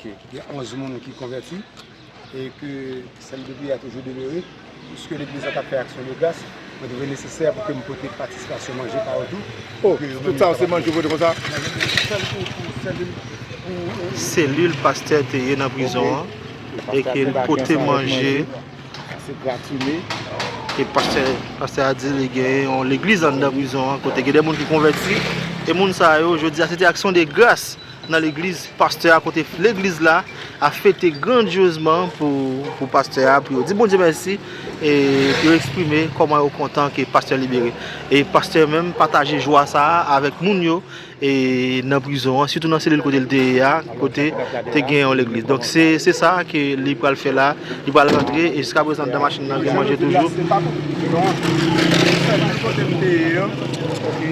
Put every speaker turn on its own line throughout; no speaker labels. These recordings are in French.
Il y a 11 personnes qui convertis et que celle de vie a toujours demeuré. Puisque l'église a fait action de grâce, il devait nécessaire pour que nous puissions participation manger partout.
Oh, tout ça, c'est manger pour comme ça?
Cellule pasteur était dans la prison et qu'il pouvait manger.
C'est gratuit.
Et pasteur a dit l'église dans la prison, côté des gens qui convertis. Et les gens, je dis, c'était action de grâce dans l'église. Pasteur à côté l'église là a fêté grandiosement pour pasteur, pour dire bon Dieu merci et pour exprimer comment il est content que pasteur libéré. Et pasteur même partager joie ça avec moun et dans la prison, surtout dans celle côté le côté te gagné l'église. Donc c'est ça que il va faire là, il va rentrer et jusqu'à présent dans la machine là, il mange toujours.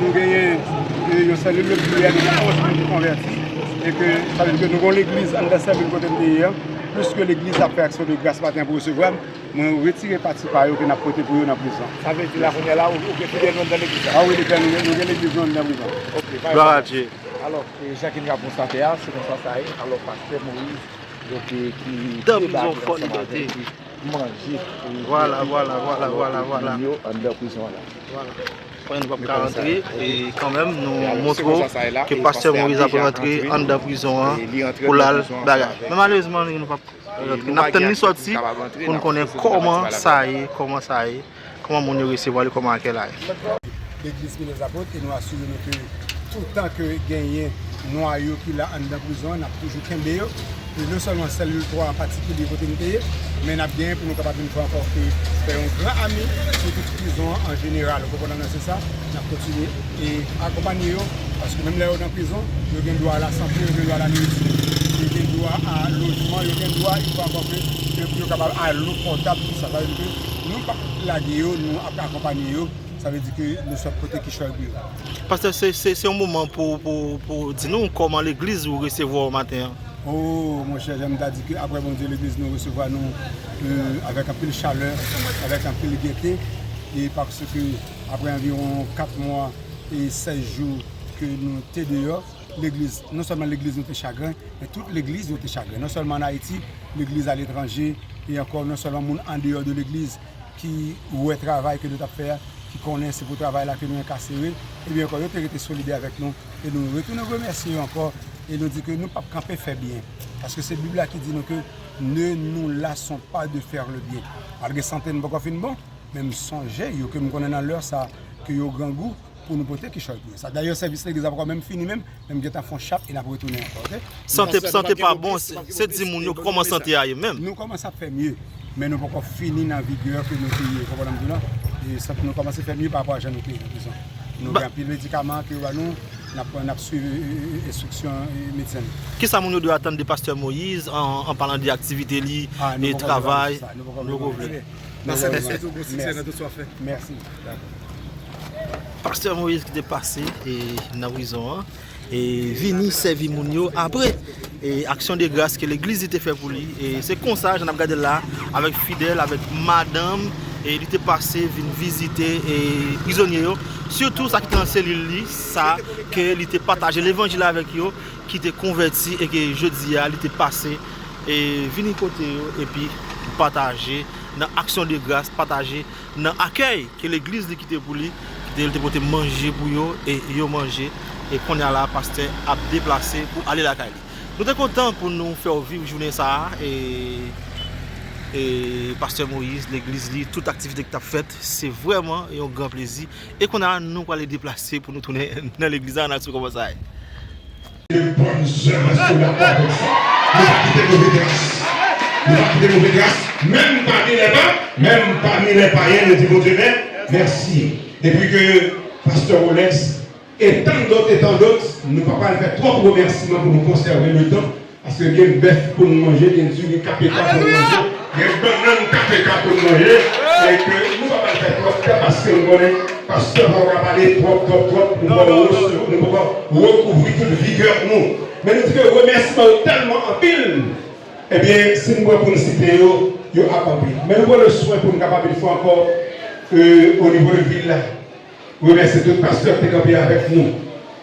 Nous gagnons une cellule de prière de 11 personnes converties et que ça veut dire que nous avons l'église en dessous de côté de plus que l'église a fait action de grâce matin pour recevoir, nous retirons partie par eux que nous avons porté pour eux dans la prison.
Ça veut dire qu'on est là ou que nous dans l'église?
Ah oui, nous avons l'église dans la prison.
Ok,
Gloire à Dieu.
Alors, Jacques nous a constaté, c'est comme ça ça est. Alors, pasteur Moïse, donc, qui
Dans prison, folle liberté.
Manger.
Voilà.
En prison là.
Voilà. On ne va pas rentrer et quand même nous montrons que pasteur Moïse a rentré en la prison pour la bagarre. Mais malheureusement, nous n'avons pas sorti pour nous connaître comment ça est, comment on recevoir le comment qu'elle est.
L'église qui nous apporte et nous assurons que tout le temps que gagner noyau qui là en prison, on a toujours qu'un non seulement cellule 3 en particulier côté nous mais nous avons bien pour nous capables une fois encore faire un grand ami sur toute prison en général. Vous comprenez, c'est ça? Nous avons continué et accompagner parce que même là dans la prison, nous avons droit à la santé, nous avons droit à la nourriture, nous avons droit à logement, nous avons droit une fois encore nous capables à l'eau potable, tout ça. Ça veut dire que nous pas la nous accompagner. Ça veut dire que nous sommes côté qui choisit.
Parce que c'est un moment pour dire nous comment l'église vous recevoir au matin.
Oh, mon cher, j'aime dire qu'après bon Dieu, l'église nous recevra avec un peu de chaleur, avec un peu de gaieté. Et parce que après environ 4 mois et 16 jours que nous sommes dehors, l'église, non seulement l'église nous était chagrin, mais toute l'église nous était chagrin. Non seulement en Haïti, l'église à l'étranger, et encore non seulement en dehors de l'église qui où est le travail que nous avons fait, qui connaissent ce travail là que nous avons cassé. Et bien encore, ils ont été solidaires avec nous. Et nous retournons remercier encore. Et nous dit que nous ne pouvons pas camper faire bien. Parce que c'est la Bible là qui dit nous que ne nous lassons pas de faire le bien. Malgré centaines de fois bon, même songer que nous connaissons dans l'heure ça que yo grand goût pour nous porter quelque chose. Ça d'ailleurs service l'église a même fini même qui font chape et n'a pas retourné encore.
Santé pas bon, c'est dire nous comment santé aille même.
Nous commençons à faire mieux, mais nous ne pouvons pas finir dans la vigueur que nous avons. Et ça nous commençons à faire mieux par rapport à nous pays. Nous avons des médicaments que nous avons suivi l'instruction médecine.
Qu'est-ce que nous devons attendre de pasteur Moïse en parlant des activités et travail?
Merci.
Pasteur Moïse qui est passé dans la prison et venu servir Mounio après et action de grâce que l'église était fait pour lui. Et c'est comme ça, j'en ai regardé là avec fidèle, avec madame. Et il était passé, venu visiter et prisonniers, surtout ça qui était dans la cellule, ça, qu'il était partagé l'évangile avec eux, qui était converti et que jeudi, il était passé et venu côté et puis partager dans l'action de grâce, partager dans l'accueil que l'église qui était pour lui, qui était pour manger pour eux et ils manger et qu'on est là, pasteur a déplacé pour aller à la caille. Nous sommes contents pour nous faire vivre journée ça et pasteur Moïse, l'église, toute activité que tu as faite, c'est vraiment un grand plaisir. Et qu'on a nous pour aller déplacer pour nous tourner dans l'église en action comme ça.
Les bonnes œuvres sur la porte. Nous allons quitter nos grâces. Nous allons quitter nos grâces. Même parmi les païens, même parmi les païens, nous disons Dieu, merci. Depuis que pasteur Rolex et tant d'autres, nous ne pouvons pas faire trop de remerciements pour nous conserver le temps. Parce que il y a une bœuf pour nous manger, il y a une capéta pour nous manger. Il y a une banane capéta pour nous manger. Et que nous ne pouvons pas faire trop de temps parce que nous connaissons. Parce que nous va parler trop. Nous pouvons recouvrir toute vigueur nous. Mais nous disons que remerciement tellement en pile. Eh bien, si nous pour nous citer, nous accompli. Mais nous avons le soin pour nous capables de faire encore au niveau de la ville. Remercier tout pasteur qui est campé avec nous.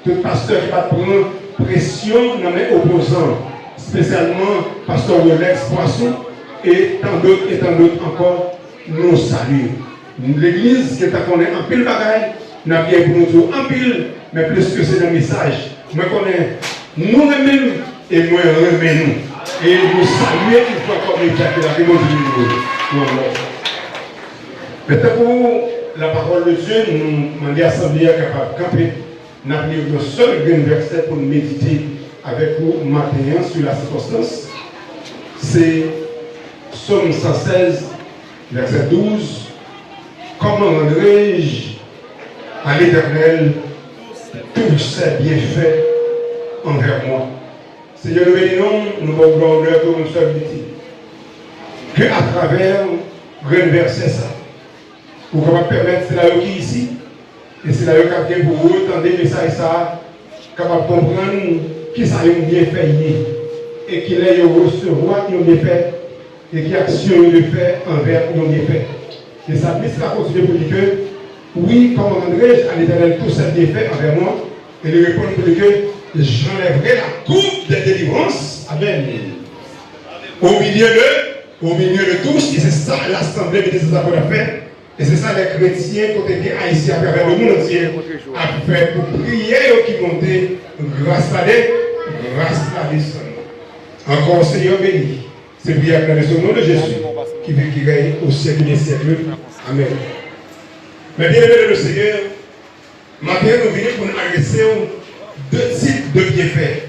Tout pasteur qui va prendre pression dans les opposants. spécialement Pasteur Rolex Poisson et tant d'autres encore, nous saluons. L'église qui est à connaître en pile bagaille, n'a bien pour nous dire en pile, mais plus que c'est un message. Moi connais nous-mêmes et moi remets nous. Et nous saluons une fois comme les gens qui la nous. Maintenant pour la parole de Dieu, nous demandons à l'Assemblée capable de camper. Nous avons le seul verset pour méditer avec vous matin sur la circonstance. C'est Psaume 116, verset 12. Comment rendrai-je à l'Éternel tous ses bienfaits envers moi? Seigneur, nous vous voulons l'honneur pour nous seul métier. Que à travers le verset ça, pour qu'on va permettre, c'est là qui ici, et c'est là qui a pour vous entendre le message ça, capable de comprendre qui ça a bien fait et qu'il ait recevoir qui ont bien fait et qui action de fait envers qui ont bien fait. Et ça puisse la continuer pour dire que oui, comment rendrai-je à l'Éternel tous ses bienfaits envers moi? Et lui répondre pour dire que j'enlèverai la coupe de délivrance. Amen. Au milieu de tous, et c'est ça l'assemblée de ces apôtres a fait. Et c'est ça les chrétiens, côté haïtiens, à travers le monde entier, a fait pour prier qui montaient grâce à Dieu, grâce à Dieu. Encore Seigneur béni. C'est prière dans le nom de Jésus qui vit, qui règne au siècle des siècles. Amen. Mais bien aimé le Seigneur, maintenant nous venons pour nous adresser deux types de bienfaits.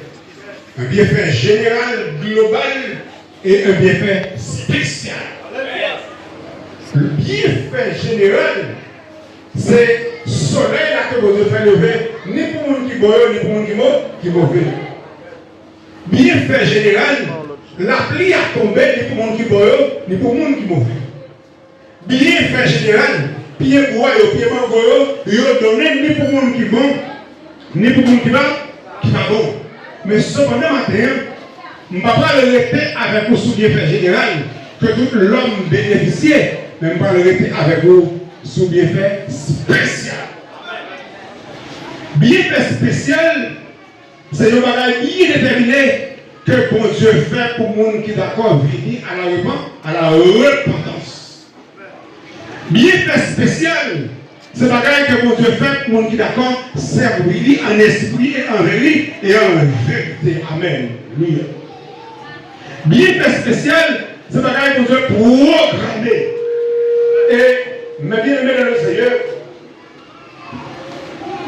Un bienfait général, global, et un bienfait spécial. Le bienfait général, c'est le soleil là que vous devez faire lever, ni pour le monde qui boit, ni pour le monde qui mauvais. Bienfait général, la pluie a tombé, ni pour le monde qui boit, ni pour le monde qui mauvais. Bienfait général, pied bois et pied mango, il a donné ni pour le monde qui bon, ni pour le monde qui va bon. Mais cependant, matin, je ne vais pas le rester avec vous sous bienfait général, que tout l'homme bénéficiait. Mais je ne vais pas le rester avec vous sous bienfait spécial. Bienfait spécial, c'est un bagage bien déterminé que bon Dieu fait pour les gens qui sont d'accord venir à la repentance. Bienfait spécial, c'est un bagage que bon Dieu fait pour les gens qui sont d'accord servir en esprit et en vérité et en vérité. Amen. Alléluia. Bienfait spécial, c'est un bagage que bon Dieu programmé. Et, mes bien-aimés dans le Seigneur,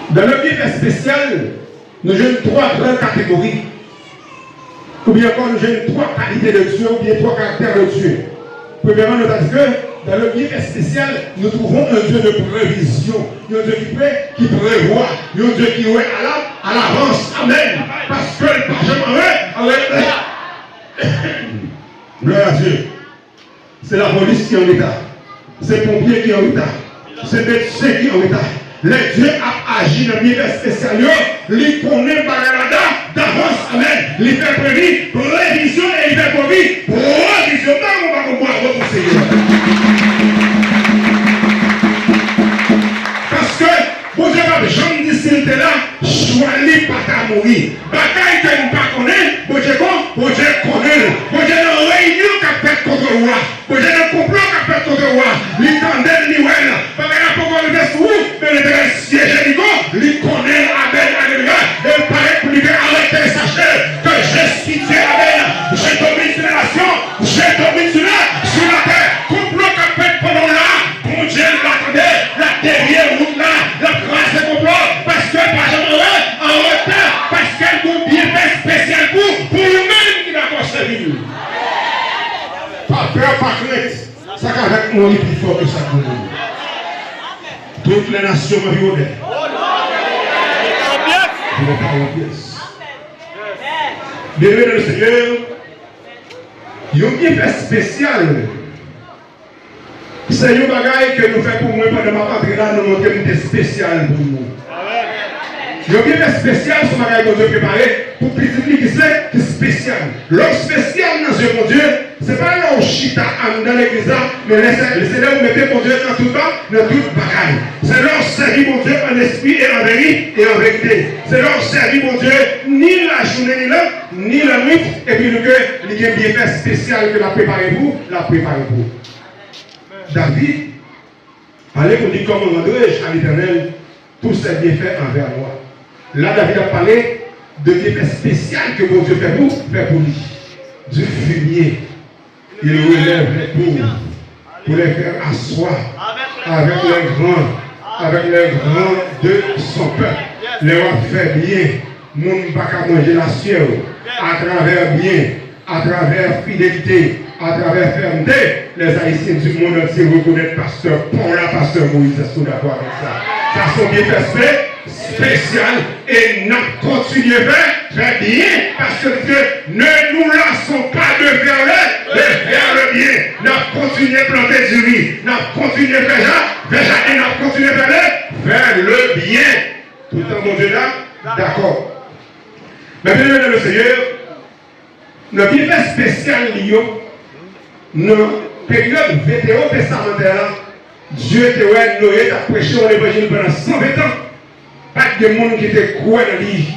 dans le bienfait spécial, nous avons trois grandes catégories. Ou bien encore, nous avons trois qualités de Dieu, ou bien trois caractères de Dieu. Premièrement, nous avons dit que dans le bienfait spécial, nous trouvons un Dieu de prévision. Un Dieu qui prévoit. Un Dieu qui est à l'avance. Amen. Parce que le parchemin gloire à Dieu. C'est la police qui est en état. C'est les pompiers qui sont en retard. C'est les médecins qui sont en retard. Les dieux a agi dans le milieu spécial. Ils connaissent d'avance. Amen. Ils fait prévenir, prévision et ils fait prévenir. Provision. On va comprendre votre Seigneur. Parce que, bon Dieu, Jean dit s'il était là, choisis pas qu'à mourir. Bataille que nous ne connaissons pas, bon Dieu connaît. Bon Dieu dans la réunion qui a fait contre le roi. Bon Dieu dans le complot qui a fait contre le roi. L'itendel, l'Iwen, parce qu'il n'a pas encore levé sous vous, mais le siège Jéricho, il connaît Abel, alléluia. Et il paraît pour lui arrêter, sachez que je suis Dieu, Abel. Je domine sur la nation, je domine sur la terre. Complot qui a fait pendant là, bon Dieu l'attendait, la derrière route là, la grâce est complot, parce que pas jamais en retard, parce qu'elle vous bien fait spécial pour vous-même qui n'a pas servi. Pas peur, pas crainte. Ça qu'avec moi, il est plus fort que ça pour nous. Toutes les nations me violent. Je ne vais pas en pièce. Bien-aimé dans le Seigneur, il y a un bien spécial. C'est un bagage que nous faisons pour moi pendant ma rentrée là, nous montrons une spécial pour nous. Il y a un bien spécial, ce bagage que nous avons préparé pour petit qui c'est spécial. L'homme spécial dans ce mon Dieu, ce n'est pas un qu'on chita dans l'église, mais c'est là où mettez mon Dieu dans tout bagaille. C'est là où servir mon Dieu en esprit et en vérité. C'est là où servir mon Dieu ni la journée ni la nuit, et puis que il y a un bienfait spécial que la préparez-vous. David, allez pour dire comment rendrai-je à l'Éternel tous ces bienfaits envers moi. Là, David a parlé de bienfaits spéciaux que mon Dieu fait pour lui. Du fumier, il relève les pauvres pour les faire asseoir avec les grands de son peuple. Les rois fait bien, moun pas qu'à manger la sueur, à travers bien, à travers fidélité, à travers fermeté, les Haïtiens du monde entier reconnaissent pasteur pour la pasteur Moïse. Est-ce que vous d'accord avec ça? Ça sont bien fait spécial et nous continuons à faire bien parce que ne nous lassons pas de faire le bien. Nous continuons à planter du riz, nous continuons à faire et nous continuons à faire le bien. Tout le temps, mon Dieu là, d'accord. Mais bien aimé le Seigneur, le bienfait spécial lié dans la période vétéro-testamentaire, Dieu te ouais, Noé a prêché l'évangile pendant 120 ans. Pas de monde qui était croix dans lui.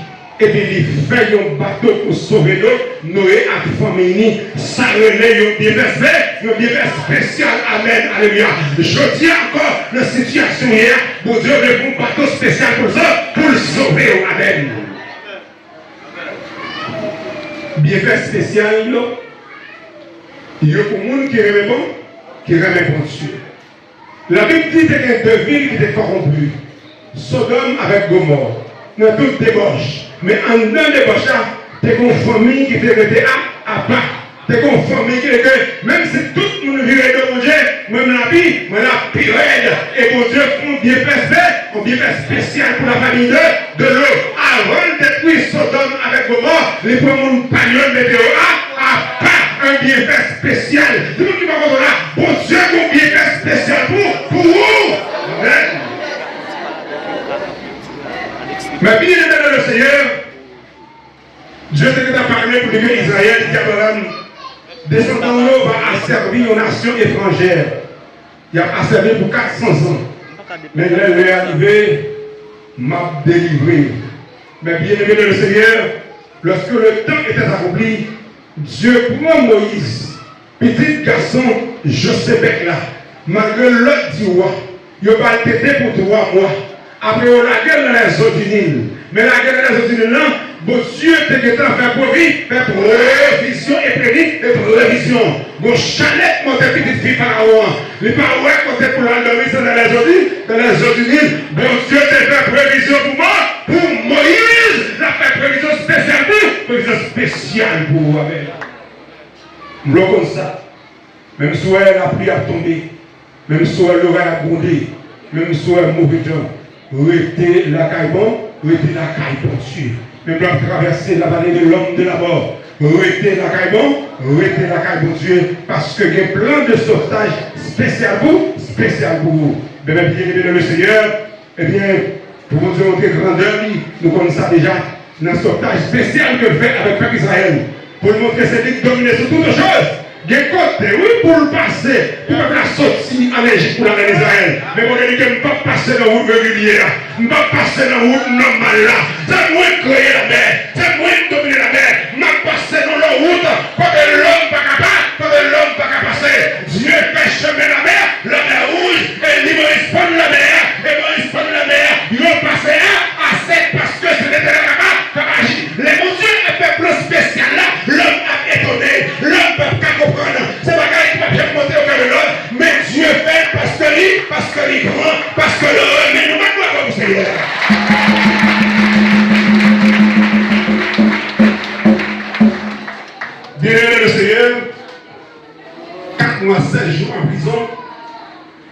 Et puis il fait un bateau pour sauver l'eau. Noé a famille, ça relève un bienfait spécial. Amen. Alléluia. Je dis encore la situation hier, pour Dieu veut un bateau spécial pour ça, pour le sauver. Amen. Bienfait spécial, il y a pour les gens qui remet bon, qui remet bon Dieu. La Bible dit qu'il y a deux villes qui étaient corrompues. Sodome avec Gomorre. Dans toute débauche. Mais en dedans débauche, tu as une famille qui était restée à part. Tu as une famille qui était, même si tout le monde virait de mon Dieu, même la vie, mais la pire. Et mon Dieu font un bien spécial pour la famille de l'eau. Avant de détruire Sodome avec Gomorre, les premiers pagnols météo à part. Un bienfait spécial. C'est nous qui va voir là. Bon Dieu, un bienfait spécial pour vous. Amen. Mais bien aimé le Seigneur, Dieu t'a parlé pour dire Israël, dit Abraham, descendant l'eau va asservir aux nations étrangères. Il a asservi pour 400 ans. Mais là, il est arrivé, m'a délivré. Mais bien aimé le Seigneur, lorsque le temps était accompli, Dieu prend Moïse, petit garçon, Josébec là, malgré l'autre du roi, il va pas t'aider pour 3 mois. Après, on a guerre dans les eaux du Nil. Mais la guerre dans les eaux du Nil, là, bon Dieu t'a fait provision et prévision. Bon chalet, mon petite fille Pharaon. Les parois, quand t'es pour l'endormir dans les eaux du Nil, bon Dieu t'a fait prévision pour moi, pour Moïse, il a fait prévision spéciale pour vous. Nous comme ça. Même si la pluie a tombé, même si l'orage a grondé, même si mauvais temps, restez la caille bon, restez la caille bon Dieu. Même pour traverser la vallée de l'homme de la mort, restez la caille bon, restez la caille bon Dieu, parce que il y a plein de sauvetage spécial pour vous. Mais bien aimé le Seigneur, eh bien, pour vous montrer grandeur, nous connaissons ça déjà, dans le sauvetage spécial que fait avec le peuple Israël, pour nous montrer cette ligne dominée sur toutes les choses. Il y a un côté, oui, pour le passer, pour la sortir en Égypte pour la reine Israël. Mais on a dit que je ne peux pas passer dans la route régulière, je ne peux pas passer dans la route normale là. C'est moi qui créer la mer, c'est moi qui dominer la mer. Je ne peux pas passer dans la route, pas que l'homme pas capable, pas que l'homme pas capable passer. Dieu fait chemin la mer rouge, et il Moïse prend la mer, et Moïse prend la mer. Ils vont passer à sec parce que ce n'était pas capable d'agir. Les mon Dieu, un peuple spécial là, l'homme a étonné, l'homme peut pas comprendre. C'est pas quelqu'un qui va bien monter au cœur de l'homme, mais Dieu fait parce qu'il est grand, parce que le mais nous maintenant comme Seigneur. Bien aimé le Seigneur, 4 mois, 7 jours en prison,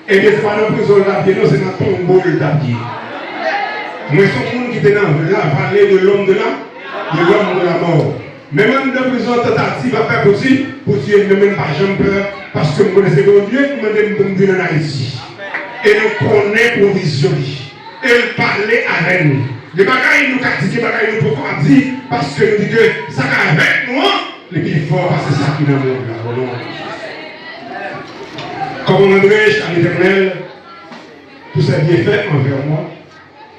et bien c'est pas dans la prison de la vie, non, c'est dans ton tombeau de la vie. Moi, je suis un monde qui était dans la vallée de l'homme de la mort. Mais même dans la prison, tentative à faire possible, pour Dieu ne même pas jamais peur, parce que nous connaissons bon Dieu, nous demandons de venir en Haïti. Et nous connaissons provision. Et nous parlons avec nous. Les bagailles nous critiquent, les bagailles nous pouvons dire, parce que nous disons que ça avec nous, le plus fort, c'est ça qui nous montre là. Comment rendrai-je à l'Éternel tous ses bienfaits envers moi,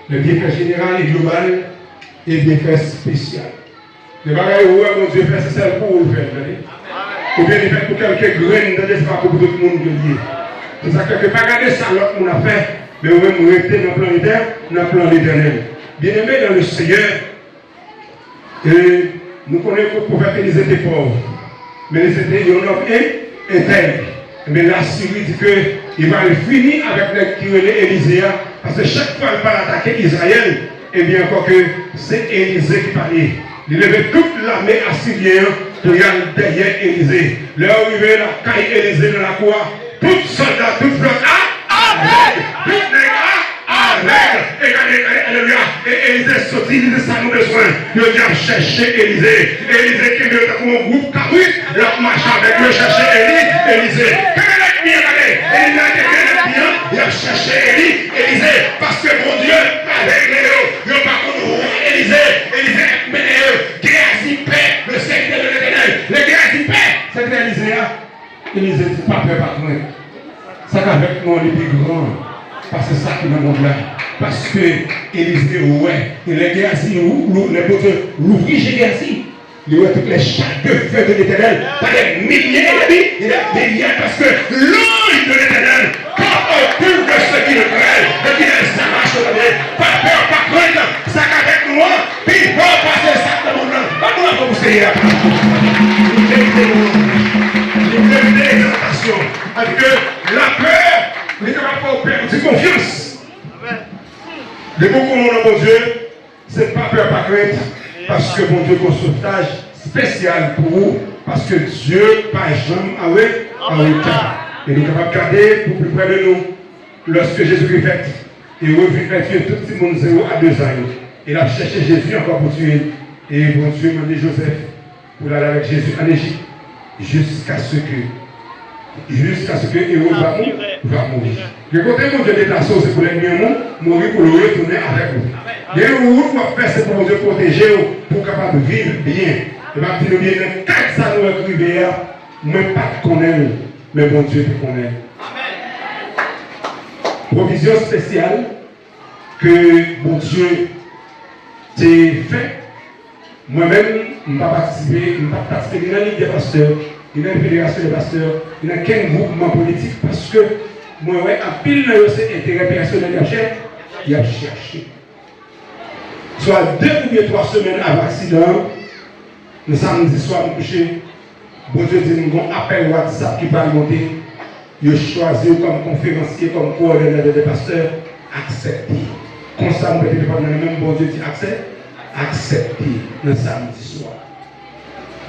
les bienfaits généraux et globaux et les bienfaits spéciaux. Les bagailles où mon Dieu fait, c'est celle pour vous le faire. Ou bien il fait pour quelques graines dans l'espace pour tout le monde de lier. C'est ça que pas regarder ça, l'autre on a fait, mais vous-même vous restez dans le plan éternel, dans le plan éternel. Bien aimé dans le Seigneur, et nous connaissons que le prophète Élisée était pauvre, mais il était un homme intègre. Mais la Syrie dit qu'il va finir avec les qui relèvent Élisée, parce que chaque fois qu'il va attaquer Israël, et bien encore que c'est Élisée qui parlait. Il levait toute l'armée assyrienne pour y aller derrière Élisée. Leur arrivé la caille Élisée dans la cour, tout soldat, toute flotte, avec, tout nègre, avec, alléluia. Et Élisée sortit, il dit ça nous besoin. Il a cherché Élisée. Élisée qui est comme un groupe cabri, leur marche avec eux, chercher Élisée. Il a cherché Élisée, parce que mon Dieu, avec Léo, il n'a pas connu Élisée, guerre paix, le Seigneur de l'Éternel, le guerre paix. C'est Élisée dit pas peur, pas crainte. Ça qu'avec nous, on est plus grand. Parce que c'est ça qui est dans le monde là. Parce que Élisée, ouais, et les guerres, les potes, l'ouvrir chez guerre, il y a toutes les chattes de feu de l'Éternel, pas des milliers d'ennemis, il y a des milliers parce que l'ange de l'Éternel, quand on pure de ceux qui le craignent, et qui laissent sa marche au dernier, pas peur, pas crainte, ça qu'avec nous, puis il va passer ça dans le monde là. Pas nous là pour vous essayer. Une exaltation. Parce que la peur n'est pas pour perdre de confiance. Les mots qu'on a mon Dieu, c'est pas peur, pas crainte. Parce que mon Dieu a un sauvetage spécial pour vous. Parce que Dieu, par exemple, en retard. Et nous sommes capables de garder pour plus près de nous. Lorsque Jésus-Christ fait, et revient faire tuer tout le monde 0 à 2 ans. Il a cherché Jésus encore pour tuer. Et bon Dieu m'a dit Joseph pour aller avec Jésus en Égypte. Jusqu'à ce que Héros va mourir. Le côté mon Dieu déplacé, c'est pour l'ennemi mourir pour le retourner avec vous. Et où vous faire, c'est pour Dieu protéger pour capable de vivre bien. Et ma petite bien, quand ça nous écrivait, même pas qu'on aime, mais bon Dieu qu'on aime. Provision spéciale que bon Dieu t'a fait. Moi-même, je ne vais pas participer dans la Ligue des pasteurs, dans la Fédération des pasteurs, dans quel groupement politique, parce que moi, en pile de ces intérêts personnels, il a cherché. Soit 2 ou bien 3 semaines avant l'accident, le samedi soir, nous coucher, bon Dieu dit, nous avons un appel WhatsApp qui va monter, il a choisi comme conférencier, comme coordonnateur des pasteurs, accepté. Comme ça, nous ne pouvons pas même bon Dieu dit, accepté le samedi soir.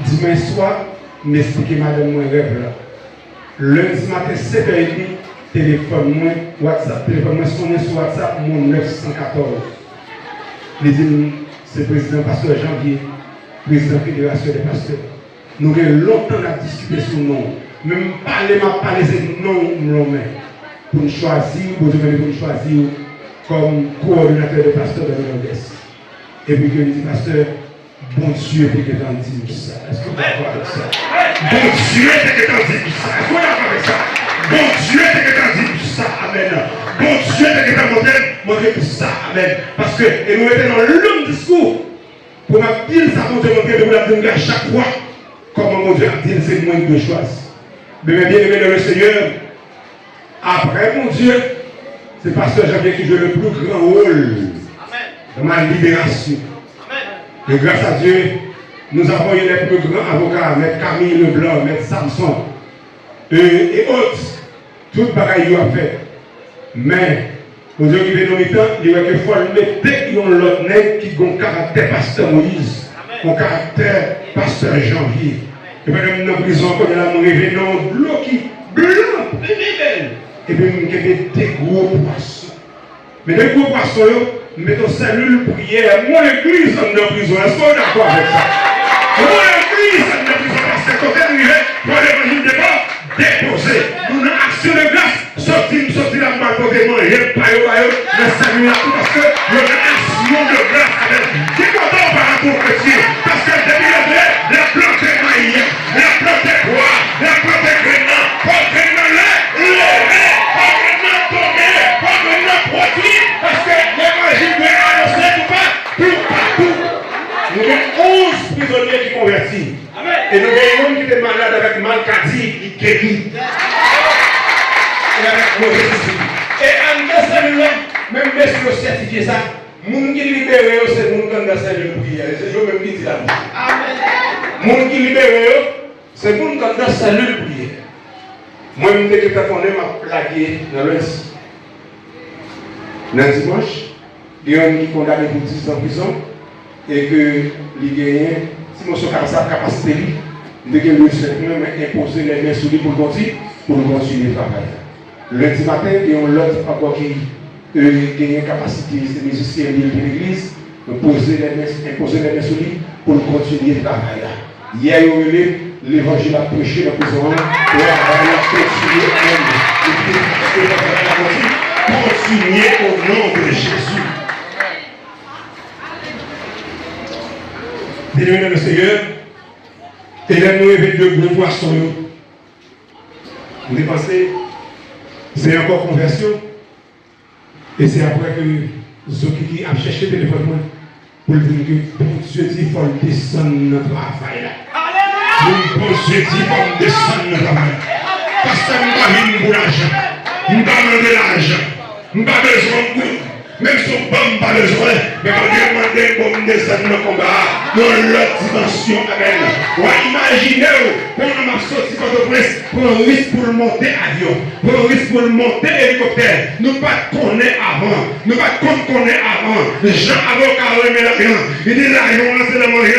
Dimanche soir, m'expliquer madame mon rêve là. Lundi matin, 7h30, téléphone moi, WhatsApp, téléphone moi, sonné sur WhatsApp, mon 914. Les dit, c'est président pasteur Janvier, président fédération des pasteurs. Nous avons longtemps discuté sur le nom. Même parler, c'est non, pour nous choisir, pour nous choisir comme coordinateur des pasteurs de l'Ouest. Et puis que dit, pasteur, bon Dieu est que t'en dis ça. Est-ce que vous êtes d'accord avec ça? Bon Dieu est que t'en dis ça. Est-ce que vous êtes d'accord avec ça? Bon Dieu est que t'en dis ça. Amen. Bon Dieu est que t'en montré tout ça. Amen. Parce que, et nous étions dans le long discours. Pour ma dire ça, mon Dieu, de vous la dire à chaque fois. Comment mon Dieu a dit, c'est moi qui choisis. Mais bien aimé dans le Seigneur, après mon Dieu, c'est pasteur Janvier qui joue le plus grand rôle dans ma libération. Et grâce à Dieu, nous avons eu les plus grands avocats, M. Camille Leblanc, M. Samson, et autres. Tout le bagaille a fait. Mais, au Dieu qui vient dans le temps, il y a que faut mettre l'autre nègre qui a un caractère pasteur Moïse, un caractère pasteur Janvier. Et puis, dans la prison, quand il a mon révélant, l'eau qui blanc, belle. Et puis, il y a des gros poissons. Mais des gros poissons, mettons cellule prière. Moi, l'église, on est en prison. Est-ce qu'on est d'accord avec ça? Moi, l'église, on est en prison. Parce que quand on arrive, pour l'évangile de bord, déposer. Nous avons action de grâce. Sortir la balle pour manger, le salut à tout. Parce que nous avons action de grâce avec. Qui est content par rapport au chrétien? Parce que depuis la plante est maïs, la plante est bois, la plante est grenat, pas grenat là, mal qu'a dit, il guérit. Et avec mauvais esprit. Et en dans celle-là, même monsieur certifié ça, moun qui libéré, c'est moun qui dans celle de prière. C'est eux même qui dit la vie. Amen. Moun qui libéré, c'est moun qui dans celle de prière. Moi, je me dis que quand on est plaqué dans l'Ouest, dans le dimanche, il y a un qui est condamné pour 10 ans en prison et que il gagne, si nous sommes sa capacité, de même imposer les mains sur lui pour continuer le travail. Lundi matin, il y a un autre encore qui a une capacité, c'est musicien de l'église, imposer les mains sur lui pour continuer le travail. Hier, il y a eu l'évangile à prêcher dans la prison, continuer au nom de Jésus. Bien-aimés dans le Seigneur, et là nous avons deux gros poissons. Vous dépensez, c'est encore conversion. Et c'est après que Zokiki a cherché le téléphone pour dire que bon Dieu dit qu'il faut descendre notre travail là. Bon Dieu dit qu'il faut descendre notre travail. Parce que nous n'avons pas pour l'argent. Nous n'avons pas l'argent. Nous n'avons pas besoin de nous. Même si on n'a pas besoin, mais on demande pour nous descendre le combat dans l'autre dimension. Amen. Imaginez, quand on a sorti Port-au-Prince, pour un risque pour le monter avion, pour un risque pour le monter hélicoptère. Nous ne connaissons pas avant. Nous ne connaissons pas avant. Jean avocat remet l'avion. Il dit l'avion, c'est le manger,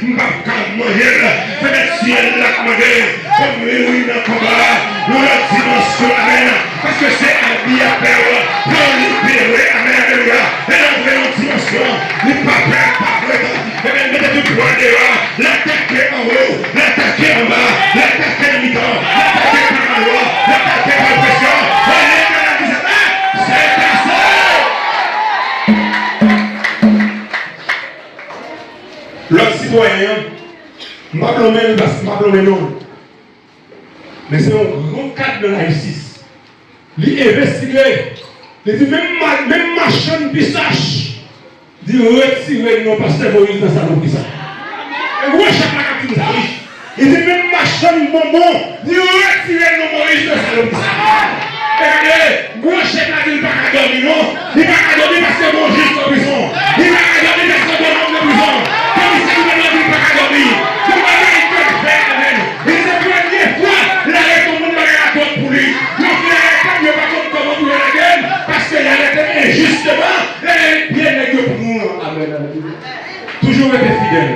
nous ne pouvons pas manger. C'est le ciel là qui manger. Comme oui, dans le combat, dans l'autre dimension. Amen. Parce que c'est un bien à perdre. Pour libérer, amen, alléluia. Et l'entrée en dimension, n'est pas prêt, pas prêt. Et bien, mettez tout droit dehors, l'attaquer en haut, l'attaquer en bas, l'attaquer en mi-temps, l'attaquer par la loi, l'attaquer par la pression. Allez, c'est passé. L'autre citoyen, ma blâme non. Mais c'est un grand cadre de la justice. Il investigue. Il dit même machin pistache. Il dit retirer non pasteur Moïse dans sa lopisa. Et où est chaque la ça? Il dit même machin bonbon. Il dit retirer non Moïse dans sa lopisa. Et où est chaque la il pas qu'à dormir non. Il pas qu'à dormir parce que mon juge en prison. Il pas qu'à dormir parce que mon homme de prison. Comme il s'est dit il pas qu'à dormir. Il va faire une chose faire amen. Il dit la première fois l'arrêt tout le monde va raconter pour lui. Donc il arrête il pas comme comment pour la gueule. Parce qu'il a été injustement, et bien négocié pour nous. Amen. Toujours été fidèle.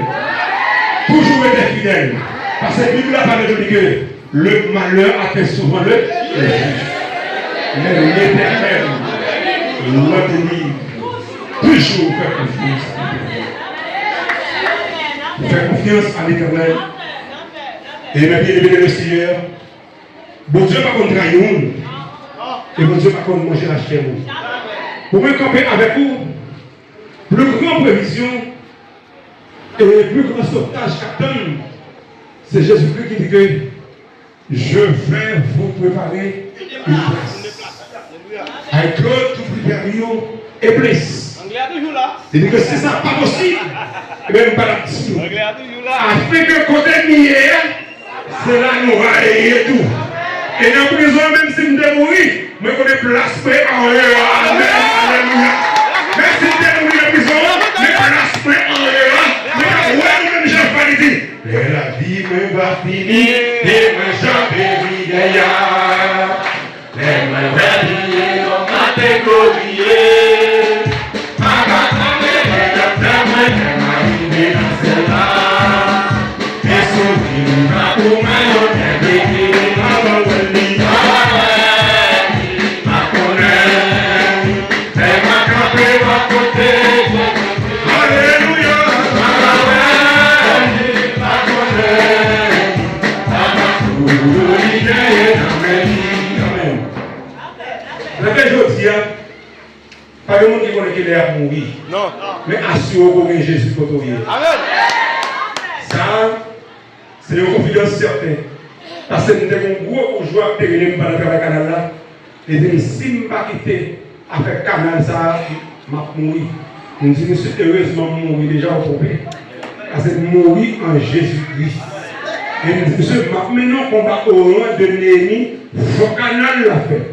Toujours été fidèle. Parce que la Bible a parlé de que le malheur attend souvent le juge. Mais l'éternel, notre délivre, toujours faire confiance. Faire confiance à l'éternel. Et bien aimé le Seigneur, bon Dieu pas contre nous. Et bon Dieu, par contre, manger la chair. Pour me camper avec vous, plus grande prévision et plus grand sauvetage qu'attend, c'est Jésus-Christ qui dit que je vais vous préparer une place. Avec Claude, tout préparer et blesse. Il dit que si ça n'est pas possible, et bien, pas la dessus. Afin que côté nier, c'est là nous va tout. Et dans la prison, même si nous devons mourir, je connais place près en haut. Alléluia. Même si nous devons mourir en prison, je place près en haut. Mais même Jean-Paul dit, la vie me va finir, et moi j'en vais vivre. Les mains va briller, on m'a découvert. Ma maman est la main, dans celle-là. Et souris, ma poumon, on est déguisé. Pas de monde qui connaît qu'il est à mourir. Non. Mais assurez-vous que Jésus peut mourir. Amen. Ça, c'est une confidence certaine. Parce que nous avons un gros joueur qui est dans le canal là. Et dit, si je ne vais pas quitter avec le canal, ça, je vais mourir. Nous disons, monsieur, heureusement, mourir déjà au complet. Parce que mourir en Jésus-Christ. Et ce maintenant combat au loin de Néhémie, faut canal l'a fait.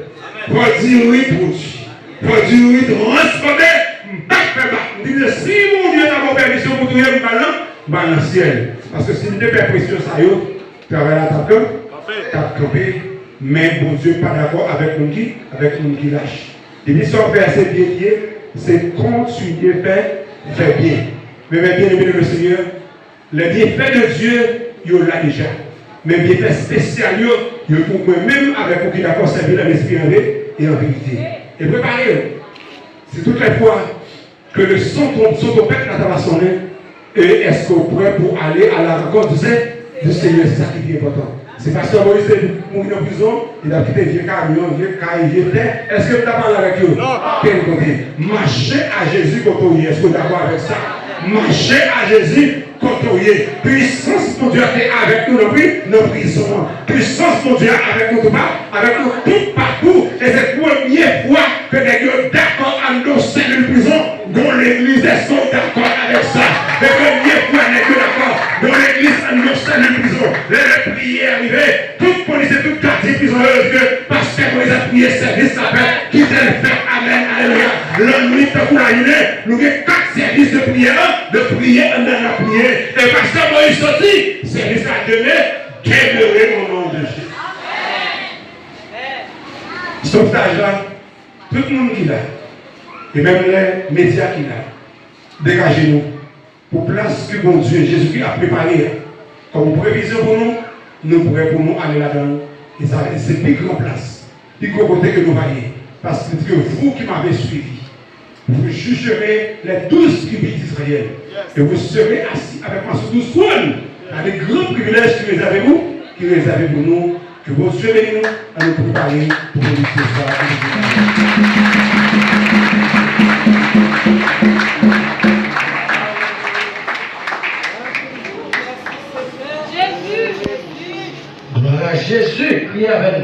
Pour dire oui pour Dieu. Pour dire oui, transformer, pas faire battre. Dit si mon Dieu n'a pas permission pour trouver un ballon, dans le ciel. Parce que si nous avons pression, ça y est, travail à ta camper. Mais bon Dieu pas d'accord avec nous qui lâche. Et si on fait assez bien, c'est continuer faire bien. Mais bien aimé le Seigneur, les bienfaits de Dieu, il y a déjà. Mais les bienfaits spéciaux, il y a pour même avec vous qui d'accord servir dans l'esprit et en vérité. Et préparez-vous. C'est toutes les fois que le son trompette va sonner. Et est-ce qu'on est prêt pour aller à la rencontre du Seigneur? C'est ça qui est important. C'est Pasteur Moïse qui est mort en prison, il a quitté vieux camion, vieux caille, vieux terre. Est-ce que vous avez parlé avec eux? Non. Quel côté? Marchez à Jésus quand on y est. Est-ce que vous êtes d'accord avec ça? Marchez à Jésus quand on y est. Puissance pour Dieu est avec nous dans nos prisons. Puissance pour Dieu avec nous tout partout. Et c'est la première fois que les gens d'accord à nos cellules de prison, dont l'église est d'accord avec ça. La première fois les gens d'accord dans l'église à nos cellules de prison. Les prières arrivées, toute police et toute quartier prison que parce que Moïse a prié service appel, qui t'a fait amen, alléluia. La nuit pour la nuit, nous avons 4 services de prière, on a prié. Et parce que Moïse sorti, service à donner, qu'aimerait au nom de Jésus. Sauvetage là, tout le monde qui l'a, et même les médias qui l'a, dégagez-nous pour place que bon Dieu Jésus-Christ a préparé comme prévision pour nous, nous pourrons pour nous aller là-dedans. Et ça c'est plus grand place, plus grand côté que nous voyons. Parce que vous qui m'avez suivi, vous jugerez les 12 tribus d'Israël. Et vous serez assis avec moi sur 12 trônes. Avec grands privilèges qui réservez vous, qui réservez pour nous. Que vos Dieu bénisse nous à nous préparer pour le soir.
Jésus, Jésus. Gloire à Jésus, priez avec nous.